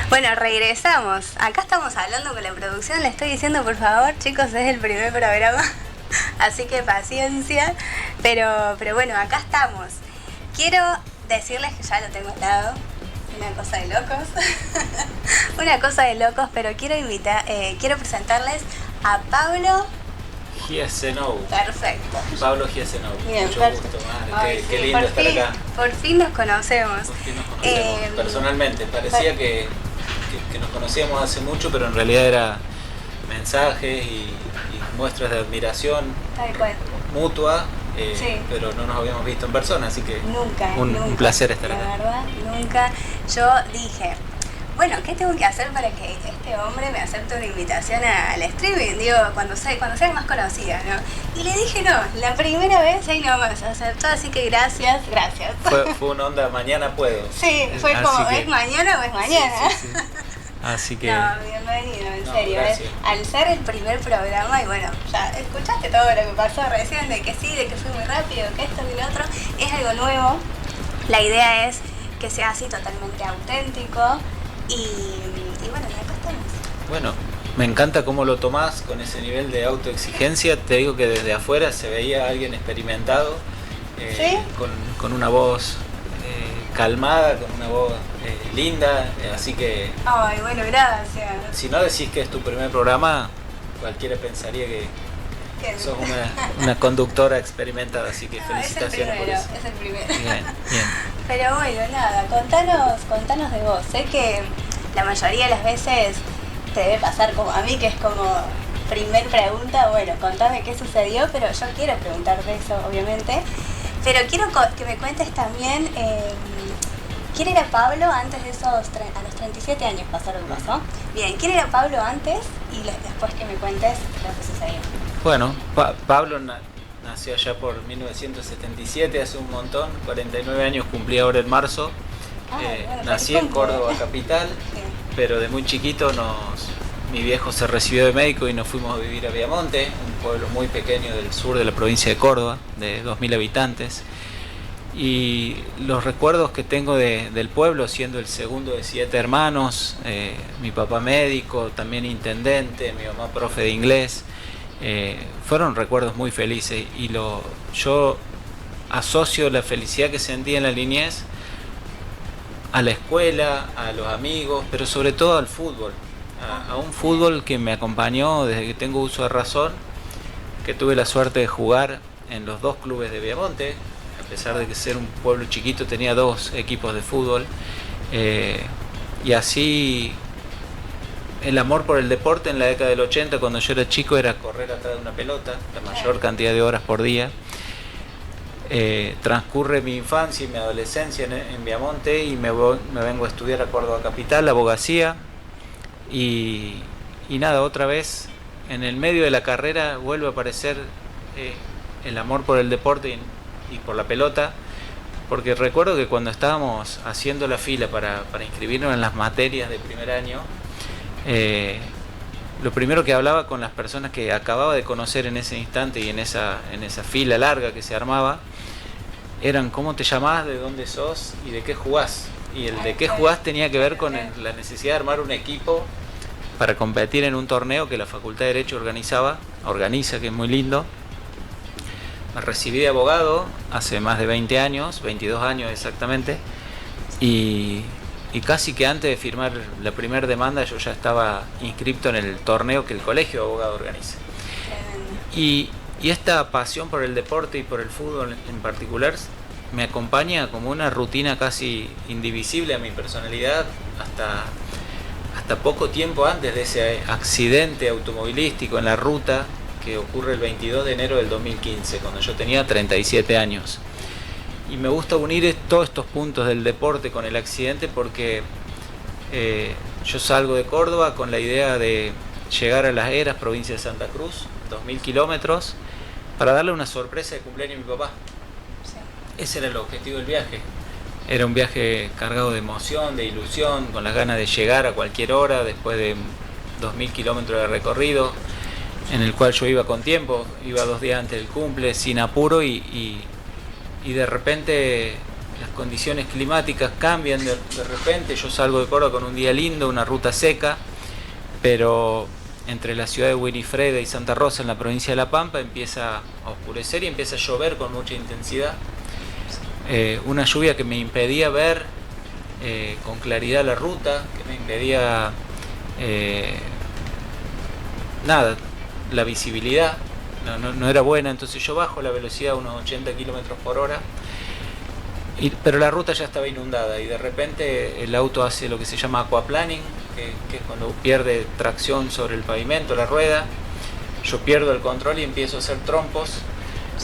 Bueno, regresamos. Acá estamos hablando con la producción. Le estoy diciendo, por favor, chicos, es el primer programa. Así que paciencia. Pero bueno, acá estamos. Quiero decirles que ya lo tengo al lado. Una cosa de locos. Una cosa de locos, pero quiero presentarles a Pablo Giasenou. Perfecto. Pablo Giasenou. Bien, mucho perfecto. gusto, madre. Ay, Qué sí, lindo estar acá. Por fin nos conocemos. Por fin nos conocemos personalmente. Parecía que nos conocíamos hace mucho, pero en realidad era mensajes y muestras de admiración Tal cual. mutua, Sí. pero no nos habíamos visto en persona, así que Nunca. un placer estar acá. La verdad, nunca. Yo dije, bueno, ¿qué tengo que hacer para que este hombre me acepte una invitación al streaming? Digo, cuando sea más conocida, ¿no? Y le dije no, la primera vez ahí nomás aceptó, así que gracias. Fue una onda, mañana puedo. Sí, fue Así como, que, ¿es mañana o es mañana? Sí. Así que... No, bienvenido, en No, serio. gracias. Al ser el primer programa, y bueno, ya escuchaste todo lo que pasó recién, de que sí, de que fue muy rápido, que esto y lo otro, es algo nuevo. La idea es que sea así totalmente auténtico y bueno, acá estamos. Bueno, me encanta cómo lo tomás con ese nivel de autoexigencia. Te digo que desde afuera se veía a alguien experimentado, ¿Sí? con una voz calmada, con una voz linda, así que Ay, bueno, gracias. si no decís que es tu primer programa, cualquiera pensaría que ¿Qué? sos una conductora experimentada, así que No, felicitaciones por eso. es el primero. Bien. Pero bueno, nada, contanos de vos. Sé que la mayoría de las veces te debe pasar como a mí, que es como primer pregunta, bueno, contame qué sucedió, pero yo quiero preguntarte eso, obviamente. Pero quiero que me cuentes también quién era Pablo antes de a los 37 años pasaron, ¿pasó? Bien, ¿quién era Pablo antes? Y después que me cuentes lo que sucedió. Bueno, Pablo nació allá por 1977, hace un montón, 49 años cumplí ahora en marzo. Bueno, Nací en Córdoba capital, Sí. pero de muy chiquito mi viejo se recibió de médico y nos fuimos a vivir a Viamonte, un pueblo muy pequeño del sur de la provincia de Córdoba, de 2000 habitantes. Y los recuerdos que tengo del pueblo, siendo el segundo de 7 hermanos, mi papá médico, también intendente, mi mamá profe de inglés, fueron recuerdos muy felices. Y yo asocio la felicidad que sentí en la niñez a la escuela, a los amigos, pero sobre todo al fútbol, a un fútbol que me acompañó desde que tengo uso de razón, que tuve la suerte de jugar en los 2 clubes de Viamonte. A pesar de que ser un pueblo chiquito, tenía 2 equipos de fútbol, y así el amor por el deporte en la década del 80, cuando yo era chico, era correr atrás de una pelota, la mayor cantidad de horas por día. Transcurre mi infancia y mi adolescencia en Viamonte y me vengo a estudiar a Córdoba capital, abogacía, y nada, otra vez en el medio de la carrera vuelve a aparecer el amor por el deporte y por la pelota, porque recuerdo que cuando estábamos haciendo la fila para inscribirnos en las materias de primer año, lo primero que hablaba con las personas que acababa de conocer en ese instante y en esa fila larga que se armaba, eran cómo te llamás, de dónde sos y de qué jugás. Y el de qué jugás tenía que ver con la necesidad de armar un equipo para competir en un torneo que la Facultad de Derecho organiza, que es muy lindo. Me recibí de abogado hace más de 20 años, 22 años exactamente, y casi que antes de firmar la primera demanda yo ya estaba inscripto en el torneo que el Colegio de Abogados organiza. Y esta pasión por el deporte y por el fútbol en particular me acompaña como una rutina casi indivisible a mi personalidad hasta poco tiempo antes de ese accidente automovilístico en la ruta que ocurre el 22 de enero del 2015, cuando yo tenía 37 años. Y me gusta unir todos estos puntos del deporte con el accidente porque yo salgo de Córdoba con la idea de llegar a Las Heras, provincia de Santa Cruz, 2000 kilómetros, para darle una sorpresa de cumpleaños a mi papá. Sí. Ese era el objetivo del viaje. Era un viaje cargado de emoción, de ilusión, con las ganas de llegar a cualquier hora después de 2000 kilómetros de recorrido, en el cual yo iba con tiempo, iba 2 días antes del cumple, sin apuro, y de repente las condiciones climáticas cambian de repente. Yo salgo de Córdoba con un día lindo, una ruta seca, pero entre la ciudad de Winifreda y Santa Rosa, en la provincia de La Pampa, empieza a oscurecer y empieza a llover con mucha intensidad. Una lluvia que me impedía ver con claridad la ruta, que me impedía la visibilidad, no era buena. Entonces yo bajo la velocidad a unos 80 kilómetros por hora, pero la ruta ya estaba inundada y de repente el auto hace lo que se llama aquaplaning, que es cuando pierde tracción sobre el pavimento, la rueda. Yo pierdo el control y empiezo a hacer trompos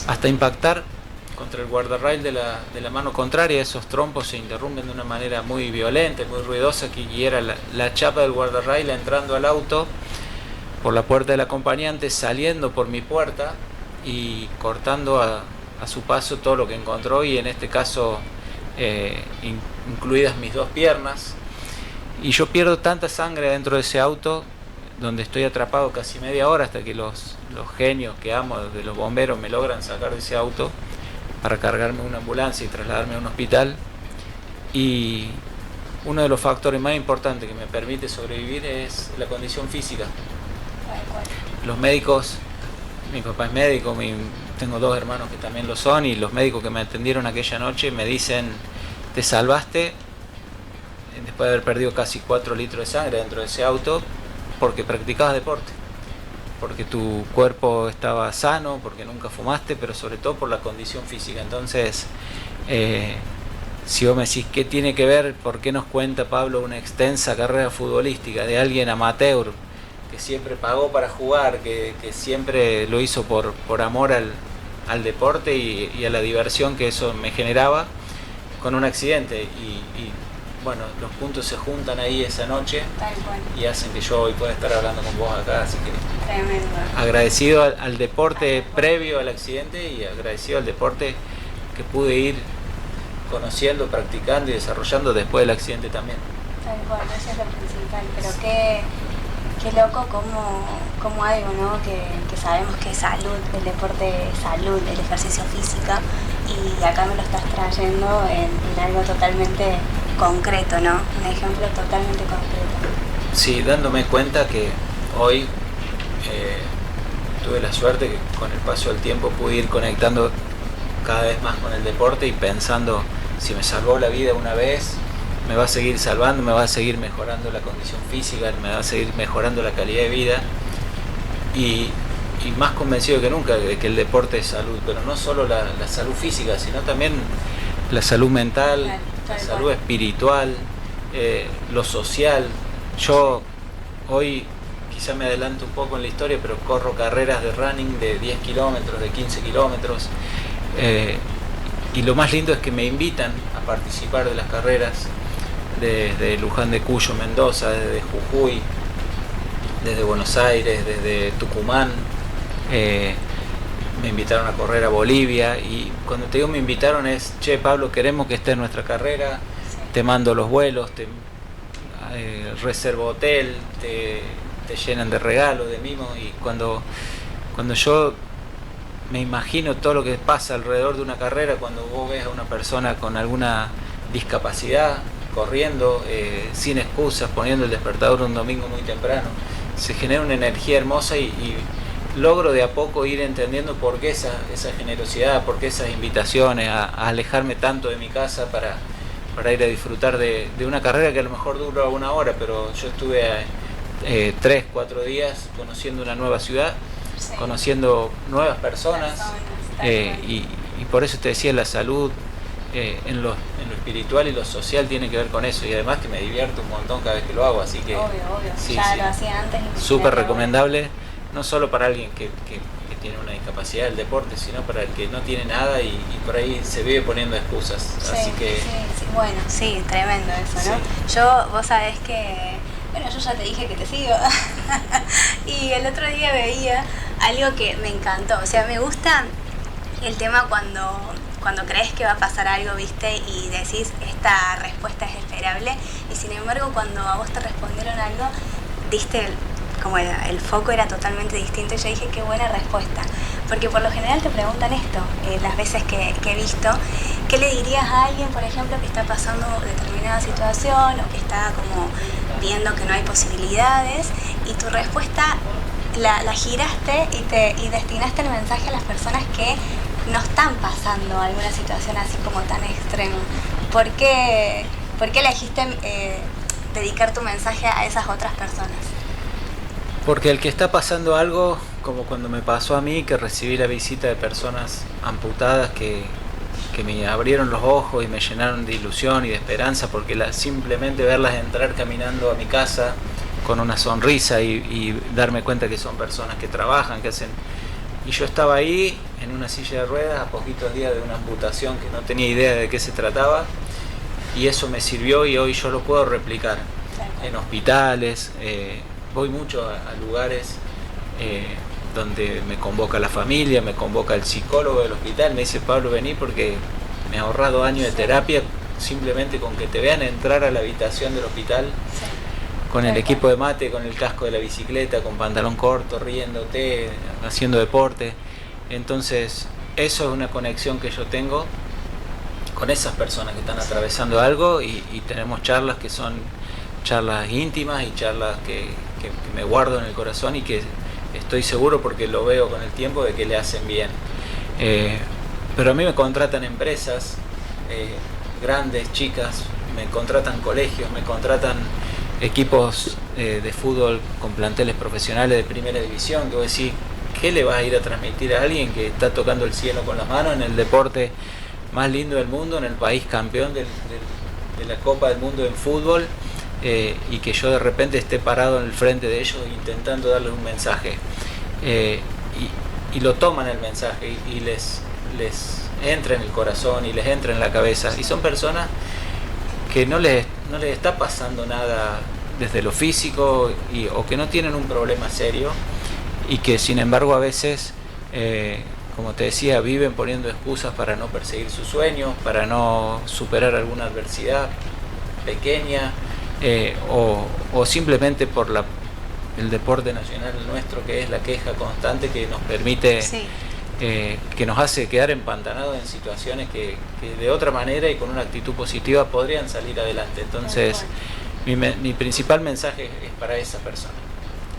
hasta impactar contra el guardarrail de la mano contraria. Esos trompos se interrumpen de una manera muy violenta, muy ruidosa, y era la chapa del guardarrail entrando al auto por la puerta del acompañante, saliendo por mi puerta y cortando a su paso todo lo que encontró, y en este caso incluidas mis dos piernas. Y yo pierdo tanta sangre dentro de ese auto, donde estoy atrapado casi media hora hasta que los genios que amo de los bomberos me logran sacar de ese auto para cargarme una ambulancia y trasladarme a un hospital. Y uno de los factores más importantes que me permite sobrevivir es la condición física. Los médicos, mi papá es médico, tengo dos hermanos que también lo son, y los médicos que me atendieron aquella noche me dicen: te salvaste después de haber perdido casi 4 litros de sangre dentro de ese auto, porque practicabas deporte, porque tu cuerpo estaba sano, porque nunca fumaste, pero sobre todo por la condición física. Entonces, si vos me decís qué tiene que ver, por qué nos cuenta Pablo una extensa carrera futbolística de alguien amateur, que siempre pagó para jugar, que siempre lo hizo por amor al deporte y a la diversión que eso me generaba, con un accidente. Y bueno, los puntos se juntan ahí esa noche y hacen que yo hoy pueda estar hablando con vos acá. Así que tremendo. Agradecido al deporte previo al accidente, y agradecido al deporte que pude ir conociendo, practicando y desarrollando después del accidente también. Tal cual, eso es lo principal. Pero qué loco como algo, ¿no? Que sabemos que es salud, el deporte es salud, el ejercicio físico, y acá me lo estás trayendo en algo totalmente concreto, ¿no? Un ejemplo totalmente concreto. Sí, dándome cuenta que hoy tuve la suerte que con el paso del tiempo pude ir conectando cada vez más con el deporte y pensando: si me salvó la vida una vez, me va a seguir salvando, me va a seguir mejorando la condición física, me va a seguir mejorando la calidad de vida, y más convencido que nunca de que el deporte es salud, pero no solo la salud física, sino también la salud mental, la salud espiritual, lo social. Yo hoy quizá me adelanto un poco en la historia, pero corro carreras de running de 10 kilómetros, de 15 kilómetros, y lo más lindo es que me invitan a participar de las carreras desde Luján de Cuyo, Mendoza, desde Jujuy, desde Buenos Aires, desde Tucumán. Me invitaron a correr a Bolivia, y cuando te digo me invitaron es: che, Pablo, queremos que estés en nuestra carrera, te mando los vuelos, te reservo hotel, te llenan de regalos, de mimos. Y cuando yo me imagino todo lo que pasa alrededor de una carrera, cuando vos ves a una persona con alguna discapacidad corriendo sin excusas, poniendo el despertador un domingo muy temprano, se genera una energía hermosa, y logro de a poco ir entendiendo por qué esa generosidad, por qué esas invitaciones a alejarme tanto de mi casa para ir a disfrutar de una carrera que a lo mejor dura 1 hora, pero yo estuve 3, 4 días conociendo una nueva ciudad, sí, conociendo nuevas personas, y por eso te decía, la salud en lo espiritual y lo social tiene que ver con eso, y además que me divierto un montón cada vez que lo hago, así que obvio, sí, ya sí, lo hacía antes, súper recomendable, no solo para alguien que tiene una discapacidad del deporte, sino para el que no tiene nada y por ahí se vive poniendo excusas. Sí, así que sí, bueno, sí, tremendo eso, ¿no? Sí. Vos sabés que, bueno, yo ya te dije que te sigo y el otro día veía algo que me encantó, o sea, me gusta el tema cuando crees que va a pasar algo, ¿viste? Y decís, esta respuesta es esperable, y sin embargo cuando a vos te respondieron algo, diste como el foco era totalmente distinto, y yo dije, qué buena respuesta, porque por lo general te preguntan esto, las veces que he visto, ¿qué le dirías a alguien, por ejemplo, que está pasando determinada situación o que está como viendo que no hay posibilidades? Y tu respuesta la giraste y destinaste el mensaje a las personas que no están pasando alguna situación así como tan extrema. ¿Por qué elegiste dedicar tu mensaje a esas otras personas? Porque el que está pasando algo, como cuando me pasó a mí, que recibí la visita de personas amputadas que me abrieron los ojos y me llenaron de ilusión y de esperanza, porque simplemente verlas entrar caminando a mi casa con una sonrisa y darme cuenta que son personas que trabajan, que hacen... Y yo estaba ahí en una silla de ruedas a poquitos días de una amputación que no tenía idea de qué se trataba, y eso me sirvió y hoy yo lo puedo replicar en hospitales. Voy mucho a lugares donde me convoca la familia, me convoca el psicólogo del hospital, me dice: Pablo, vení porque me ahorras 2 años de terapia simplemente con que te vean entrar a la habitación del hospital con el equipo de mate, con el casco de la bicicleta, con pantalón corto, riéndote, haciendo deporte. Entonces eso es una conexión que yo tengo con esas personas que están atravesando algo, y tenemos charlas que son charlas íntimas y charlas que me guardo en el corazón y que estoy seguro, porque lo veo con el tiempo, de que le hacen bien. Pero a mí me contratan empresas grandes, chicas, me contratan colegios, me contratan equipos de fútbol con planteles profesionales de primera división, que vos decís, ¿qué le vas a ir a transmitir a alguien que está tocando el cielo con las manos en el deporte más lindo del mundo, en el país campeón de la Copa del Mundo en fútbol, y que yo de repente esté parado en el frente de ellos intentando darles un mensaje? Y lo toman el mensaje y les entra en el corazón y les entra en la cabeza, y son personas que no les está pasando nada desde lo físico o que no tienen un problema serio, y que sin embargo a veces, como te decía, viven poniendo excusas para no perseguir sus sueños, para no superar alguna adversidad pequeña, o simplemente por el deporte nacional nuestro, que es la queja constante que nos permite, que nos hace quedar empantanados en situaciones que de otra manera y con una actitud positiva podrían salir adelante. Entonces mi principal mensaje es para esa persona,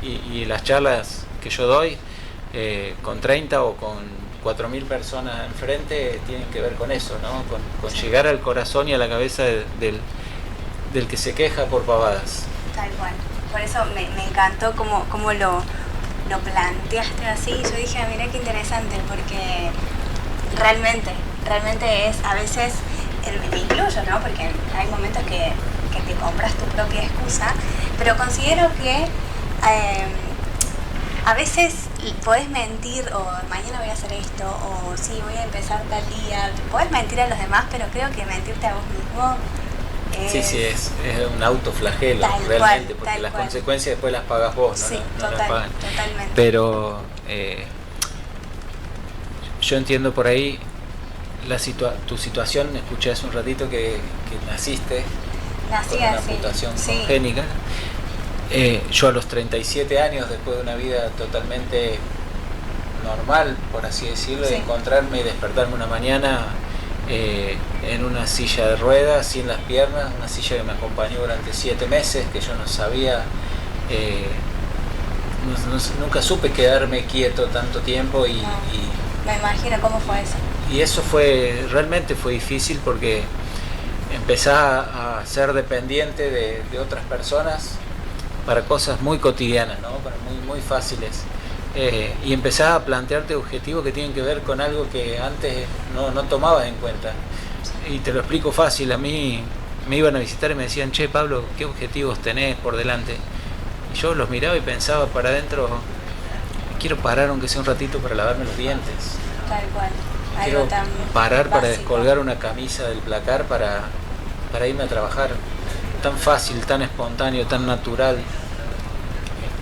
y las charlas que yo doy con 30 o con 4.000 personas enfrente tienen que ver con eso, ¿no? Con llegar al corazón y a la cabeza del que se queja por pavadas. Tal cual. Por eso me encantó cómo lo planteaste así. Yo dije, mira qué interesante, porque realmente es, a veces, me incluyo, ¿no? Porque hay momentos que te compras tu propia excusa, pero considero que a veces podés mentir, o mañana voy a hacer esto, o sí, voy a empezar tal día. Podés mentir a los demás, pero creo que mentirte a vos mismo es un autoflagelo realmente, porque las consecuencias después las pagas vos, ¿no? Sí, no las pagan. Totalmente. Pero yo entiendo por ahí tu situación. Escuché hace un ratito que naciste con una amputación congénita. Yo a los 37 años, después de una vida totalmente normal, por así decirlo, de encontrarme y despertarme una mañana en una silla de ruedas, sin las piernas, una silla que me acompañó durante 7 meses, que yo no sabía, nunca supe quedarme quieto tanto tiempo, y me imagino cómo fue eso. Y eso realmente fue difícil, porque empezás a ser dependiente de otras personas para cosas muy cotidianas, ¿no? Muy fáciles. Y empezás a plantearte objetivos que tienen que ver con algo que antes no tomabas en cuenta. Y te lo explico fácil. A mí me iban a visitar y me decían: che, Pablo, ¿qué objetivos tenés por delante? Y yo los miraba y pensaba para adentro: quiero parar aunque sea un ratito para lavarme los dientes. Tal cual. Quiero parar para básico. descolgar una camisa del placar para irme a trabajar. Tan fácil, tan espontáneo, tan natural.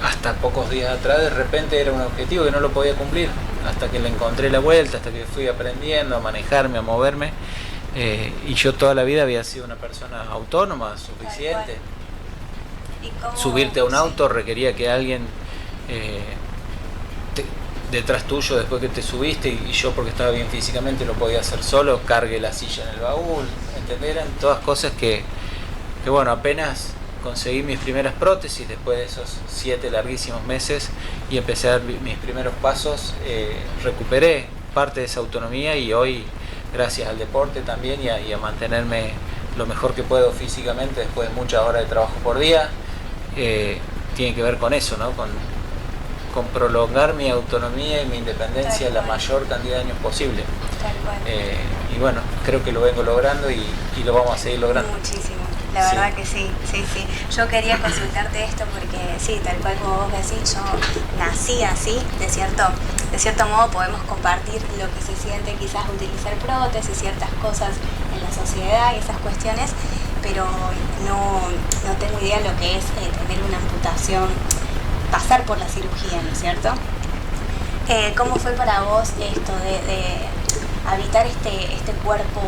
Hasta pocos días atrás de repente era un objetivo que no lo podía cumplir, hasta que le encontré la vuelta, hasta que fui aprendiendo a manejarme, a moverme, y yo toda la vida había sido una persona autónoma, suficiente. Subirte a un auto requería que alguien detrás tuyo después que te subiste, y yo, porque estaba bien físicamente, lo podía hacer solo, cargué la silla en el baúl, ¿entendés? Eran todas cosas que bueno, apenas conseguí mis primeras prótesis después de esos 7 larguísimos meses y empecé a dar mis primeros pasos, recuperé parte de esa autonomía, y hoy, gracias al deporte también y a mantenerme lo mejor que puedo físicamente después de muchas horas de trabajo por día, tiene que ver con eso, ¿no? Con prolongar mi autonomía y mi independencia la mayor cantidad de años posible. Y bueno, creo que lo vengo logrando y lo vamos a seguir logrando. Muchísimo, la verdad que sí. Yo quería consultarte esto porque sí, tal cual como vos decís, yo nací así, de cierto modo podemos compartir lo que se siente quizás utilizar prótesis, ciertas cosas en la sociedad y esas cuestiones, pero no tengo idea de lo que es tener una amputación, pasar por la cirugía, ¿no es cierto? ¿Cómo fue para vos esto de habitar este cuerpo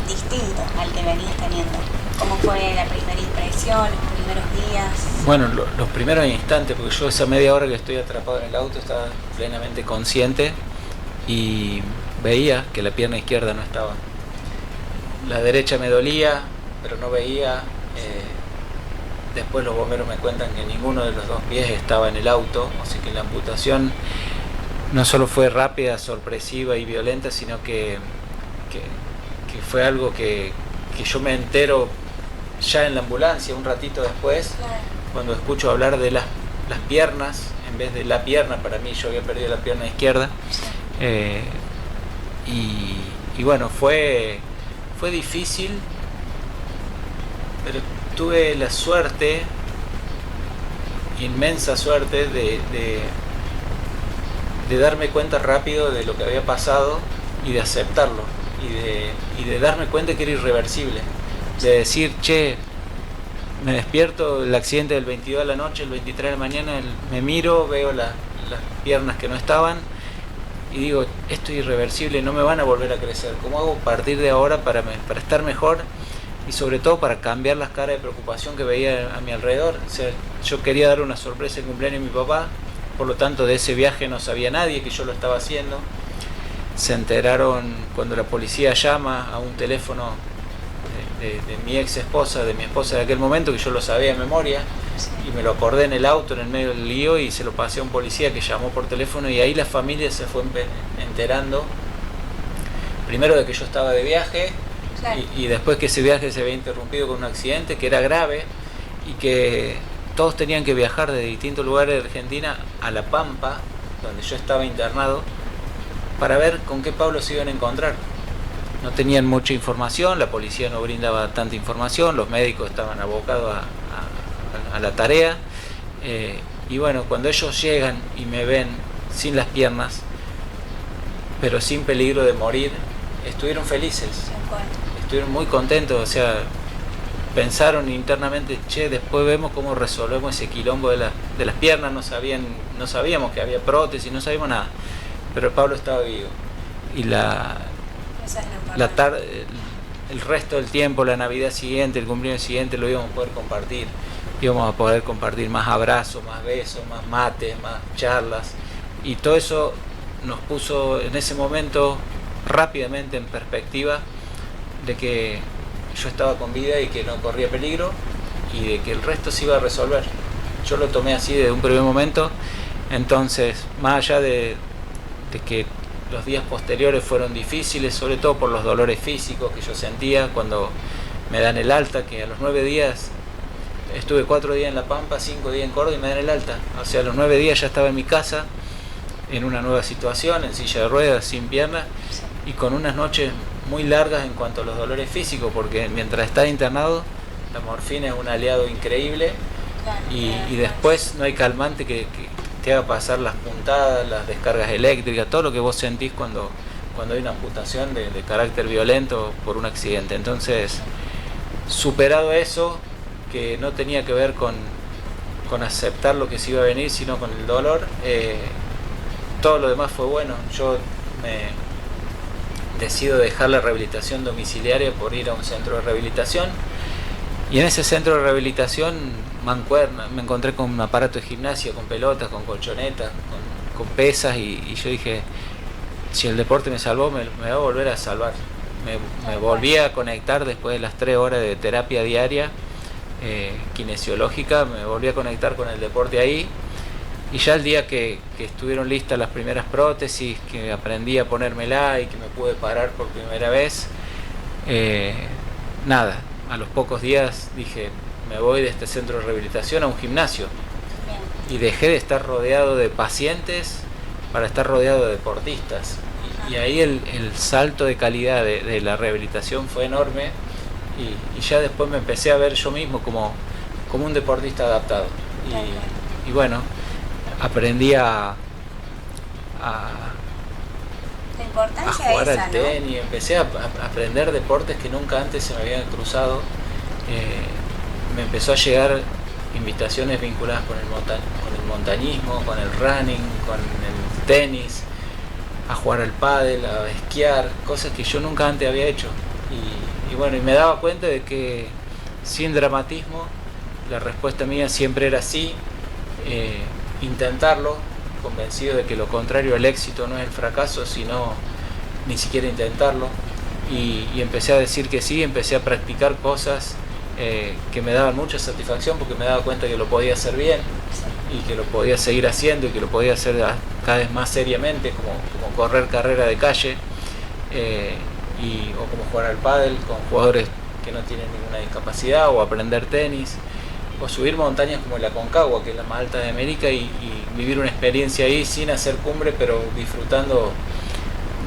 distinto al que venías teniendo? ¿Cómo fue la primera impresión, los primeros días? Bueno, los primeros instantes, porque yo esa media hora que estoy atrapado en el auto estaba plenamente consciente y veía que la pierna izquierda no estaba. La derecha me dolía, pero no veía. Después los bomberos me cuentan que ninguno de los dos pies estaba en el auto, así que la amputación no solo fue rápida, sorpresiva y violenta, sino que fue algo que yo me entero ya en la ambulancia, un ratito después, cuando escucho hablar de las piernas, en vez de la pierna. Para mí, yo había perdido la pierna izquierda. Y bueno, fue difícil, pero tuve la suerte, inmensa suerte, de darme cuenta rápido de lo que había pasado y de aceptarlo, y de darme cuenta que era irreversible, de decir, che, me despierto el accidente del 22 de la noche, el 23 de la mañana, me miro, veo las piernas que no estaban y digo, esto es irreversible, no me van a volver a crecer. ¿Cómo hago a partir de ahora para estar mejor? Y sobre todo para cambiar las caras de preocupación que veía a mi alrededor. O sea, yo quería dar una sorpresa en el cumpleaños de mi papá, por lo tanto de ese viaje no sabía nadie que yo lo estaba haciendo. Se enteraron cuando la policía llama a un teléfono de mi ex esposa, de mi esposa de aquel momento, que yo lo sabía de memoria, y me lo acordé en el auto, en el medio del lío, y se lo pasé a un policía que llamó por teléfono, y ahí la familia se fue enterando, primero de que yo estaba de viaje, y después que ese viaje se había interrumpido con un accidente que era grave, y que todos tenían que viajar de distintos lugares de Argentina a La Pampa, donde yo estaba internado, para ver con qué Pablo se iban a encontrar. No tenían mucha información, la policía no brindaba tanta información, los médicos estaban abocados a la tarea, y bueno, cuando ellos llegan y me ven sin las piernas, pero sin peligro de morir, estuvieron felices, estuvieron muy contentos. O sea, pensaron internamente, che, después vemos cómo resolvemos ese quilombo de las piernas. No sabíamos que había prótesis, no sabíamos nada, pero Pablo estaba vivo, y el resto del tiempo, la Navidad siguiente, el cumpleaños siguiente, lo íbamos a poder compartir. Íbamos a poder compartir más abrazos, más besos, más mates, más charlas, y todo eso nos puso en ese momento rápidamente en perspectiva de que yo estaba con vida y que no corría peligro, y de que el resto se iba a resolver. Yo lo tomé así desde un primer momento. Entonces, más allá de que los días posteriores fueron difíciles, sobre todo por los dolores físicos que yo sentía cuando me dan el alta, que a los 9 días, estuve 4 días en La Pampa, 5 días en Córdoba y me dan el alta. O sea, a los 9 días ya estaba en mi casa, en una nueva situación, en silla de ruedas, sin piernas, y con unas noches muy largas en cuanto a los dolores físicos, porque mientras estás internado, la morfina es un aliado increíble, y después no hay calmante que te haga pasar las puntadas, las descargas eléctricas, todo lo que vos sentís cuando hay una amputación de carácter violento por un accidente. Entonces, superado eso, que no tenía que ver con aceptar lo que se iba a venir, sino con el dolor, todo lo demás fue bueno. Yo me decido dejar la rehabilitación domiciliaria por ir a un centro de rehabilitación, y en ese centro de rehabilitación mancuerna, me encontré con un aparato de gimnasia, con pelotas, con colchonetas, con pesas y yo dije, si el deporte me salvó, me va a volver a salvar. Me volví a conectar después de las 3 horas de terapia diaria kinesiológica, me volví a conectar con el deporte ahí. Y ya el día que estuvieron listas las primeras prótesis, que aprendí a ponérmela y que me pude parar por primera vez, nada, a los pocos días dije, me voy de este centro de rehabilitación a un gimnasio. Y dejé de estar rodeado de pacientes para estar rodeado de deportistas. Y ahí el salto de calidad de la rehabilitación fue enorme y ya después me empecé a ver yo mismo como un deportista adaptado. Y bueno, aprendí a jugar al tenis, ¿no? Empecé a aprender deportes que nunca antes se me habían cruzado. Me empezó a llegar invitaciones vinculadas con el montañismo, con el running, con el tenis, a jugar al pádel, a esquiar, cosas que yo nunca antes había hecho. Y bueno, y me daba cuenta de que sin dramatismo la respuesta mía siempre era sí, intentarlo, convencido de que lo contrario al éxito no es el fracaso, sino ni siquiera intentarlo. Y empecé a decir que sí, empecé a practicar cosas que me daban mucha satisfacción porque me daba cuenta que lo podía hacer bien y que lo podía seguir haciendo y que lo podía hacer cada vez más seriamente, como correr carrera de calle o como jugar al pádel con jugadores que no tienen ninguna discapacidad, o aprender tenis, o subir montañas como la Aconcagua, que es la más alta de América, y vivir una experiencia ahí sin hacer cumbre, pero disfrutando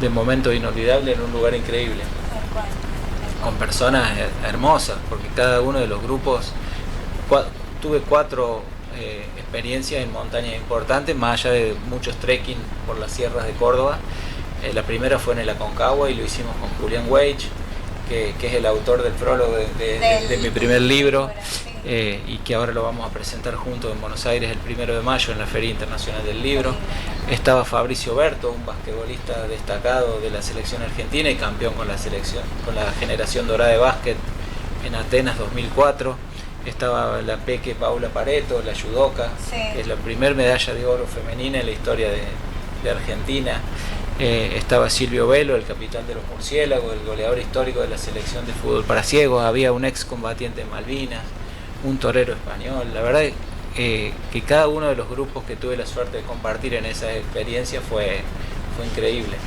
de momentos inolvidables en un lugar increíble, con personas hermosas, porque cada uno de los grupos, tuve 4 experiencias en montañas importantes, más allá de muchos trekking por las sierras de Córdoba. La primera fue en el Aconcagua y lo hicimos con Julián Weich, que es el autor del prólogo de mi primer libro, y que ahora lo vamos a presentar juntos en Buenos Aires el 1 de mayo en la Feria Internacional del Libro. Estaba Fabricio Berto, un basquetbolista destacado de la selección argentina y campeón con la generación dorada de básquet en Atenas 2004. Estaba la peque Paula Pareto, la judoka, que es la primera medalla de oro femenina en la historia de Argentina. Estaba Silvio Velo, el capitán de los murciélagos, el goleador histórico de la selección de fútbol para ciegos. Había un ex combatiente en Malvinas, un torero español. La verdad que cada uno de los grupos que tuve la suerte de compartir en esa experiencia fue increíble.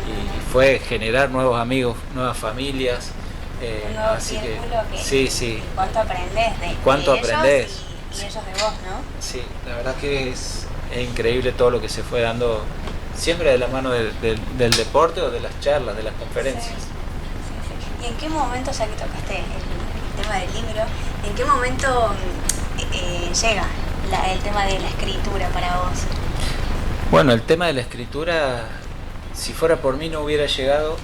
Y fue generar nuevos amigos, nuevas familias. Un nuevo así que sí. ¿Cuánto aprendés de ellos y ellos de vos, no? Sí, la verdad que es increíble todo lo que se fue dando, siempre de la mano del deporte o de las charlas, de las conferencias. ¿Y en qué momento, ya que tocaste el tema del libro, en qué momento llega el tema de la escritura para vos? Bueno, el tema de la escritura, si fuera por mí no hubiera llegado,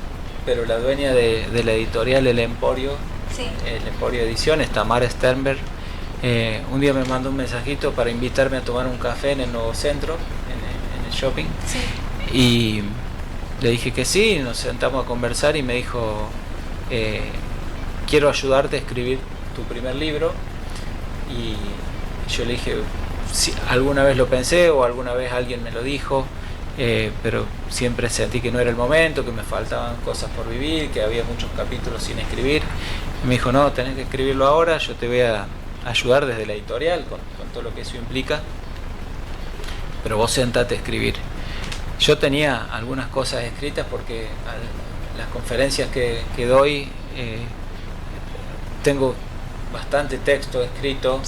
pero la dueña de la editorial El Emporio, el Emporio Ediciones, Tamara Sternberg, un día me mandó un mensajito para invitarme a tomar un café en el nuevo centro, en el shopping, y le dije que sí, nos sentamos a conversar y me dijo, quiero ayudarte a escribir tu primer libro. Y yo le dije, sí, alguna vez lo pensé o alguna vez alguien me lo dijo, pero siempre sentí que no era el momento, que me faltaban cosas por vivir, que había muchos capítulos sin escribir. Y me dijo, no, tenés que escribirlo ahora, yo te voy a ayudar desde la editorial con todo lo que eso implica, pero vos sentate a escribir. Yo tenía algunas cosas escritas porque las conferencias que doy tengo bastante texto escrito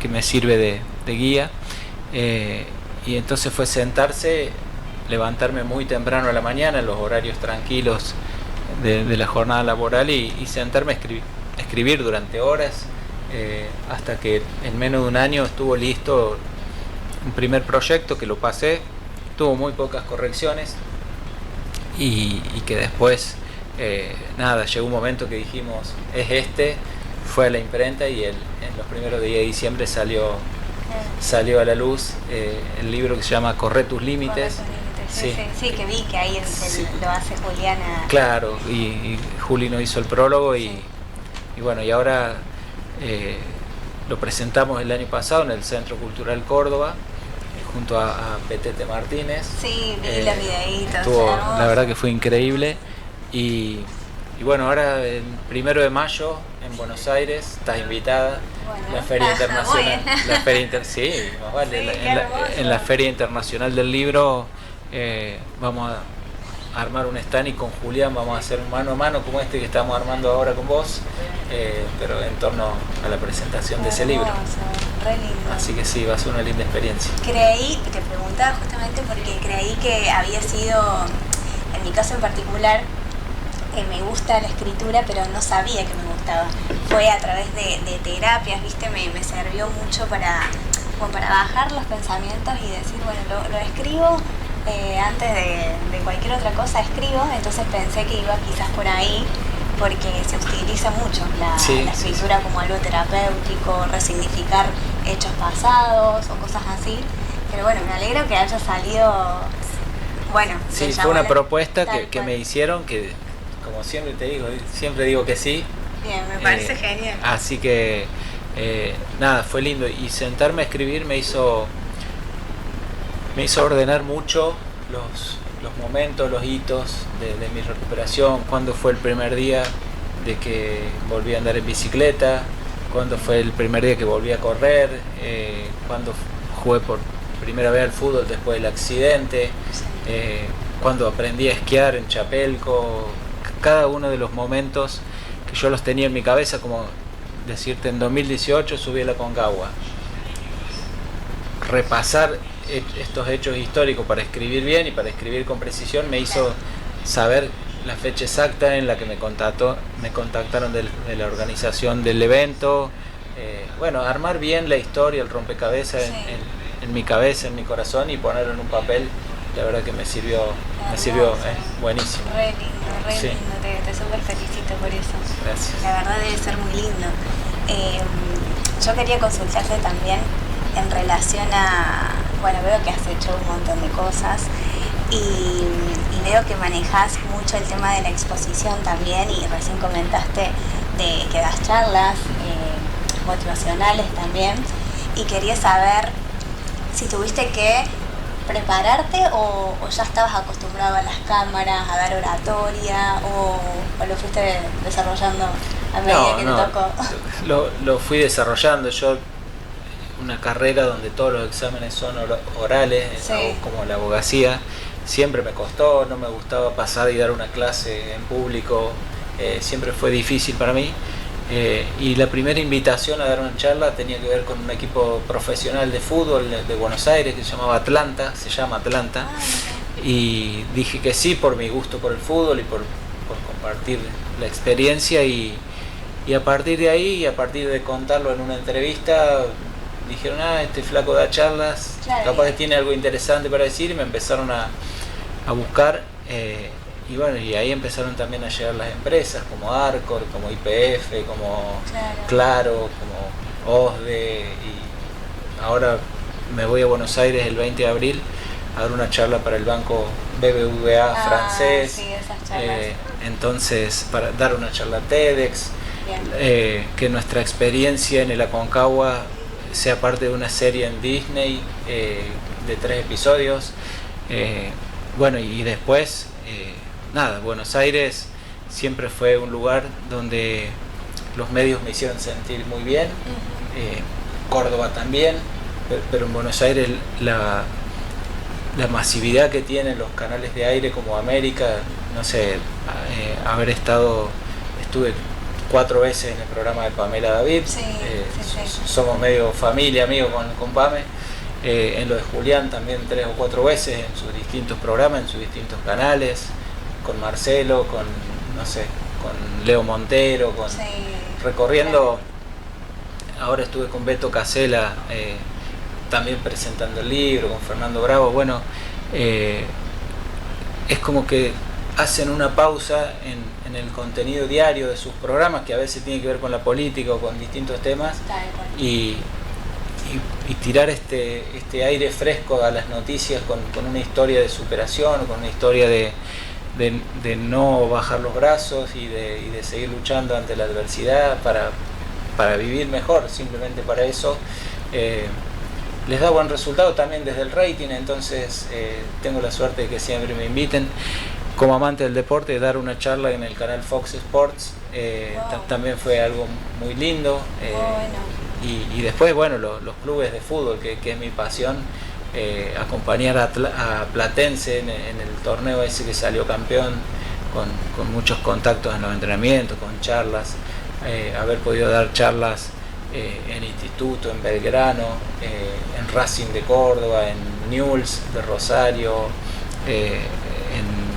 que me sirve de guía, y entonces fue sentarse, levantarme muy temprano a la mañana en los horarios tranquilos de la jornada laboral y sentarme a escribir durante horas, hasta que en menos de un año estuvo listo un primer proyecto que lo pasé, tuvo muy pocas correcciones y que después llegó un momento que dijimos, fue a la imprenta y en los primeros días de diciembre salió a la luz el libro que se llama Corre tus límites. Sí, que vi que ahí lo hace Juliana. Claro, y Juli nos hizo el prólogo y bueno, y ahora lo presentamos el año pasado en el Centro Cultural Córdoba, junto a Petete Martínez. Sí, vi los videitos. La verdad que fue increíble. Y bueno, ahora el 1 de mayo en Buenos Aires estás invitada. Bueno, la Feria Internacional. Sí, más vale. Sí, En la Feria Internacional del Libro vamos a armar un stand y con Julián vamos a hacer un mano a mano como este que estamos armando ahora con vos, pero en torno a la presentación de ese libro. Re lindo. Así que sí, va a ser una linda experiencia. Te preguntaba justamente porque creí que había sido, en mi caso en particular, me gusta la escritura, pero no sabía que me gustaba. Fue a través de terapias, ¿viste? Me sirvió mucho para bajar los pensamientos y decir, bueno, lo escribo. Antes de cualquier otra cosa escribo, entonces pensé que iba quizás por ahí, porque se utiliza mucho la escritura como algo terapéutico, resignificar hechos pasados o cosas así, pero bueno, me alegro que haya salido, bueno. Sí, fue una propuesta que me hicieron, que como siempre te digo, siempre digo que sí. Bien, me parece genial. Así que nada, fue lindo, y sentarme a escribir me hizo ordenar mucho los momentos, los hitos de mi recuperación, cuándo fue el primer día de que volví a andar en bicicleta, cuándo fue el primer día que volví a correr, cuándo jugué por primera vez al fútbol después del accidente, cuándo aprendí a esquiar en Chapelco. Cada uno de los momentos que yo los tenía en mi cabeza, como decirte, en 2018 subí a la Concagua. Repasar estos hechos históricos para escribir bien y para escribir con precisión me hizo saber la fecha exacta en la que me contactaron de la organización del evento. Bueno, armar bien la historia, el rompecabezas en mi cabeza, en mi corazón, y ponerlo en un papel, la verdad que me sirvió buenísimo. Re lindo, te súper felicito por eso. Gracias. La verdad debe ser muy lindo. Yo quería consultarte también en relación a, bueno, veo que has hecho un montón de cosas y veo que manejas mucho el tema de la exposición también, y recién comentaste de que das charlas motivacionales también, y quería saber si tuviste que prepararte o ya estabas acostumbrado a las cámaras, a dar oratoria, o lo fuiste desarrollando a medida que te tocó. Lo fui desarrollando. Yo, una carrera donde todos los exámenes son orales, como la abogacía, siempre me costó, no me gustaba pasar y dar una clase en público, siempre fue difícil para mí. Y la primera invitación a dar una charla tenía que ver con un equipo profesional de fútbol de Buenos Aires que se llama Atlanta, y dije que sí por mi gusto por el fútbol y por compartir la experiencia, y a partir de ahí, y a partir de contarlo en una entrevista, dijeron, este flaco da charlas, capaz que tiene algo interesante para decir, y me empezaron a buscar, y bueno, y ahí empezaron también a llegar las empresas como Arcor, como YPF, como Claro, como OSDE, y ahora me voy a Buenos Aires el 20 de abril a dar una charla para el banco BBVA francés, sí, esas charlas. Entonces para dar una charla TEDx, que nuestra experiencia en el Aconcagua sea parte de una serie en Disney de 3 episodios. Bueno, y después, nada, Buenos Aires siempre fue un lugar donde los medios me hicieron sentir muy bien, Córdoba también, pero en Buenos Aires la masividad que tienen los canales de aire como América, no sé, estuve 4 veces en el programa de Pamela David, somos medio familia, amigos con Pame, en lo de Julián también 3 o 4 veces en sus distintos programas, en sus distintos canales, con Marcelo, con Leo Montero, recorriendo. Ahora estuve con Beto Casella, también presentando el libro, con Fernando Bravo. Bueno, es como que hacen una pausa en el contenido diario de sus programas, que a veces tiene que ver con la política o con distintos temas, y tirar este aire fresco a las noticias con una historia de superación, con una historia de no bajar los brazos y de seguir luchando ante la adversidad para vivir mejor, simplemente para eso. les da buen resultado también desde el rating, entonces tengo la suerte de que siempre me inviten. Como amante del deporte, dar una charla en el canal Fox Sports también fue algo muy lindo. Y después, bueno, los clubes de fútbol, que es mi pasión, acompañar a Platense en el torneo ese que salió campeón, con muchos contactos en los entrenamientos, con charlas, haber podido dar charlas en Instituto, en Belgrano, en Racing de Córdoba, en Newell's de Rosario, en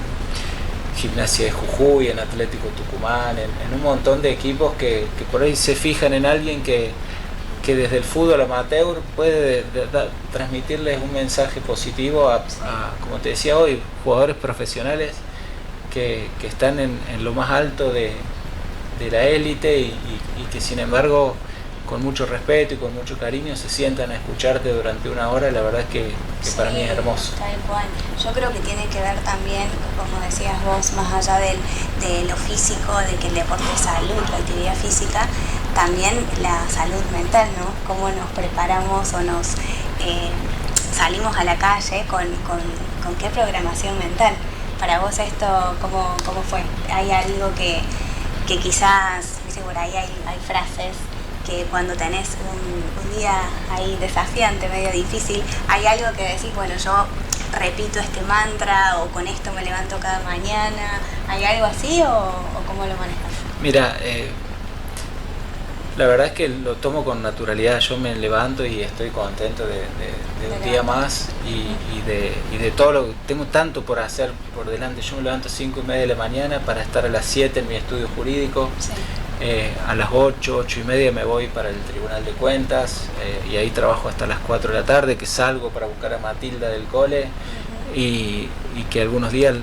Gimnasia de Jujuy, en Atlético Tucumán, en un montón de equipos que por ahí se fijan en alguien que desde el fútbol amateur puede transmitirles un mensaje positivo a, como te decía hoy, jugadores profesionales que están en lo más alto de la élite y que sin embargo con mucho respeto y con mucho cariño se sientan a escucharte durante una hora. La verdad es que para mí es hermoso. Tal cual. Yo creo que tiene que ver también, como decías vos, más allá de lo físico, de que el deporte es salud, la actividad física, también la salud mental, ¿no? Cómo nos preparamos o nos salimos a la calle con qué programación mental. Para vos esto, ¿cómo fue? ¿Hay algo que quizás, dice, por ahí hay frases que cuando tenés un día ahí desafiante, medio difícil, hay algo que decís, bueno, yo repito este mantra o con esto me levanto cada mañana? ¿Hay algo así o cómo lo manejas? Mira, la verdad es que lo tomo con naturalidad. Yo me levanto y estoy contento de un día más y de todo lo que tengo tanto por hacer por delante. Yo me levanto a 5:30 de la mañana para estar a las 7 en mi estudio jurídico. Sí. A las 8:30 me voy para el Tribunal de Cuentas y ahí trabajo hasta las 4 de la tarde, que salgo para buscar a Matilda del cole. Y que algunos días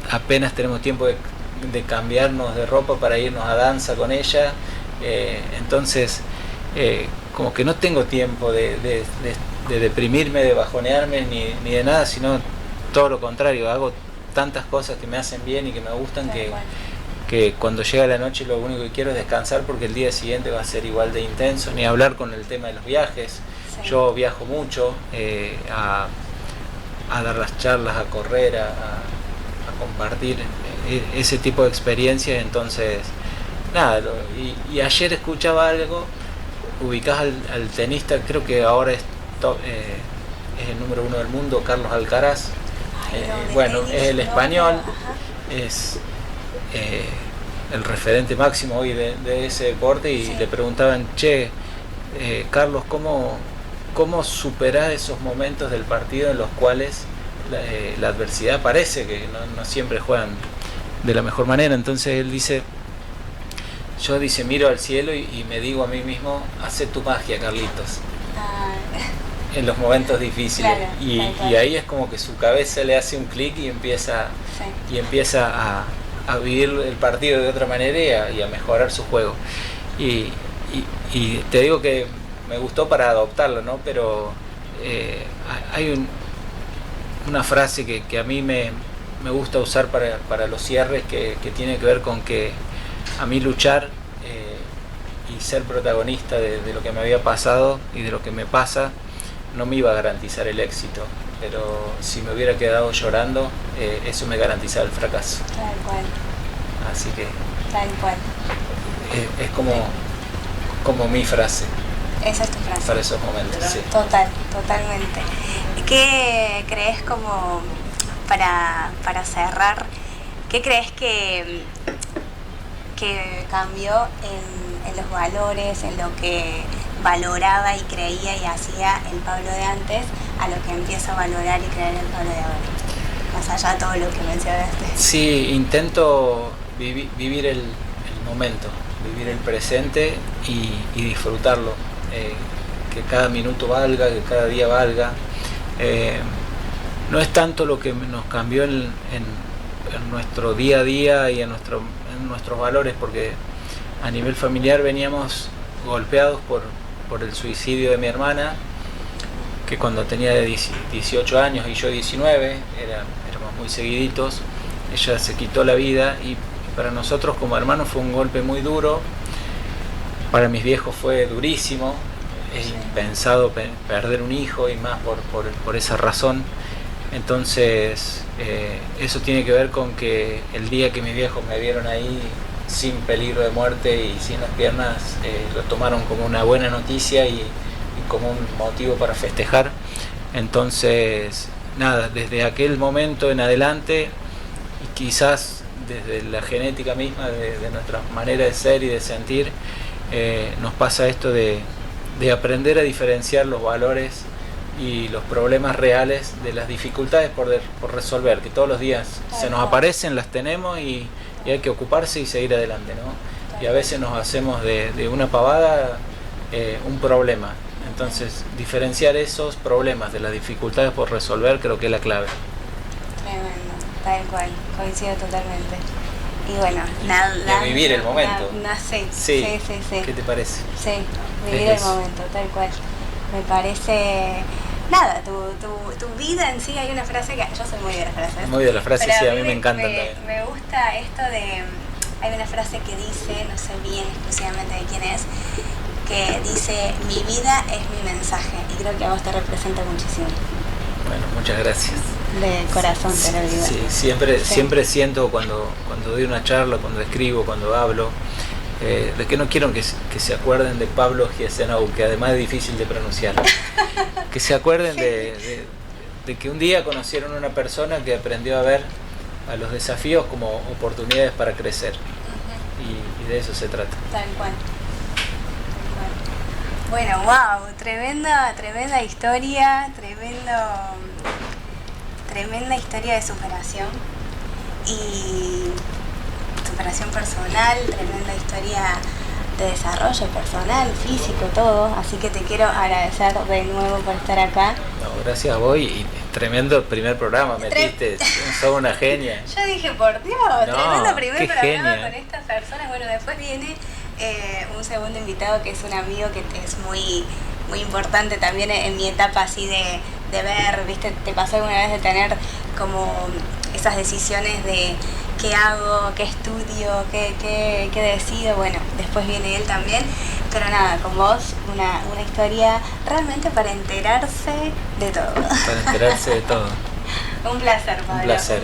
apenas tenemos tiempo de cambiarnos de ropa para irnos a danza con ella. Entonces como que no tengo tiempo de deprimirme, de bajonearme ni de nada, sino todo lo contrario. Hago tantas cosas que me hacen bien y que me gustan que cuando llega la noche lo único que quiero es descansar, porque el día siguiente va a ser igual de intenso. Ni hablar con el tema de los viajes. Sí. Yo viajo mucho a dar las charlas, a correr, a compartir ese tipo de experiencias. Entonces nada, y ayer escuchaba algo, ubicás al tenista, creo que ahora es el número 1 del mundo, Carlos Alcaraz. Bueno, es el español, es el referente máximo hoy de ese deporte, y le preguntaban, Carlos, ¿cómo superás esos momentos del partido en los cuales la adversidad parece que no siempre juegan de la mejor manera? Entonces él dice, yo miro al cielo y me digo a mí mismo, hace tu magia, Carlitos. En los momentos difíciles. Claro, y ahí es como que su cabeza le hace un clic y empieza a vivir el partido de otra manera y a mejorar su juego. Y te digo que me gustó para adoptarlo, ¿no? Pero hay una frase que a mí me gusta usar para los cierres, que tiene que ver con que a mí luchar y ser protagonista de lo que me había pasado y de lo que me pasa no me iba a garantizar el éxito, pero si me hubiera quedado llorando, eso me garantizaba el fracaso. Tal cual. Así que tal cual. Es como mi frase. Esa es tu frase. Para esos momentos, sí. Totalmente. ¿Qué crees, como para cerrar, qué crees que cambió en los valores, en lo que valoraba y creía y hacía el Pablo de antes a lo que empieza a valorar y creer el Pablo de ahora? Más allá de todo lo que mencionaste. Sí, intento vivir el momento, vivir el presente y disfrutarlo. Que cada minuto valga, que cada día valga. No es tanto lo que nos cambió en nuestro día a día y en nuestros valores, porque a nivel familiar veníamos golpeados por el suicidio de mi hermana, que cuando tenía 18 años y yo 19, éramos muy seguiditos. Ella se quitó la vida y para nosotros como hermanos fue un golpe muy duro. Para mis viejos fue durísimo. es impensado perder un hijo y más por esa razón. Entonces eso tiene que ver con que el día que mis viejos me vieron ahí sin peligro de muerte y sin las piernas, lo tomaron como una buena noticia y como un motivo para festejar. Entonces nada, desde aquel momento en adelante, y quizás desde la genética misma de nuestra manera de ser y de sentir, nos pasa esto de aprender a diferenciar los valores y los problemas reales de las dificultades por resolver, que todos los días se nos aparecen, las tenemos y hay que ocuparse y seguir adelante, ¿no? Y a veces nos hacemos de una pavada un problema. Entonces, diferenciar esos problemas de las dificultades por resolver creo que es la clave. Tremendo, tal cual, coincido totalmente. Y bueno, y vivir el momento. Sí. ¿Qué te parece? Sí, vivir el momento, tal cual. Me parece... Nada, tu vida en sí, hay una frase que... Yo soy muy de las frases. Muy de las frases, pero sí, a mí me encantan también. Me gusta esto de... Hay una frase que dice, no sé bien exclusivamente de quién es, que dice, mi vida es mi mensaje. Y creo que a vos te representa muchísimo. Bueno, muchas gracias. De corazón te lo digo. Sí, siempre siento cuando doy una charla, cuando escribo, cuando hablo, de que no quiero que se acuerden de Pablo Giesenow, que además es difícil de pronunciar. Que se acuerden de que un día conocieron a una persona que aprendió a ver a los desafíos como oportunidades para crecer. Y de eso se trata. Tal cual. Bueno, wow, tremenda historia, tremenda historia de superación y superación personal, tremenda historia de desarrollo personal, físico, todo. Así que te quiero agradecer de nuevo por estar acá. No, gracias a vos y tremendo primer programa, metiste, sos una genia. Yo dije, por Dios, tremendo primer programa genia. con estas personas. Bueno, después viene un segundo invitado que es un amigo que es muy importante también en mi etapa así de ver, ¿viste? ¿Te pasó alguna vez de tener como esas decisiones de qué hago, qué estudio, qué decido? Bueno, después viene él también, pero nada, con vos una historia realmente para enterarse de todo. Para enterarse de todo. Un placer, Pablo. Un placer.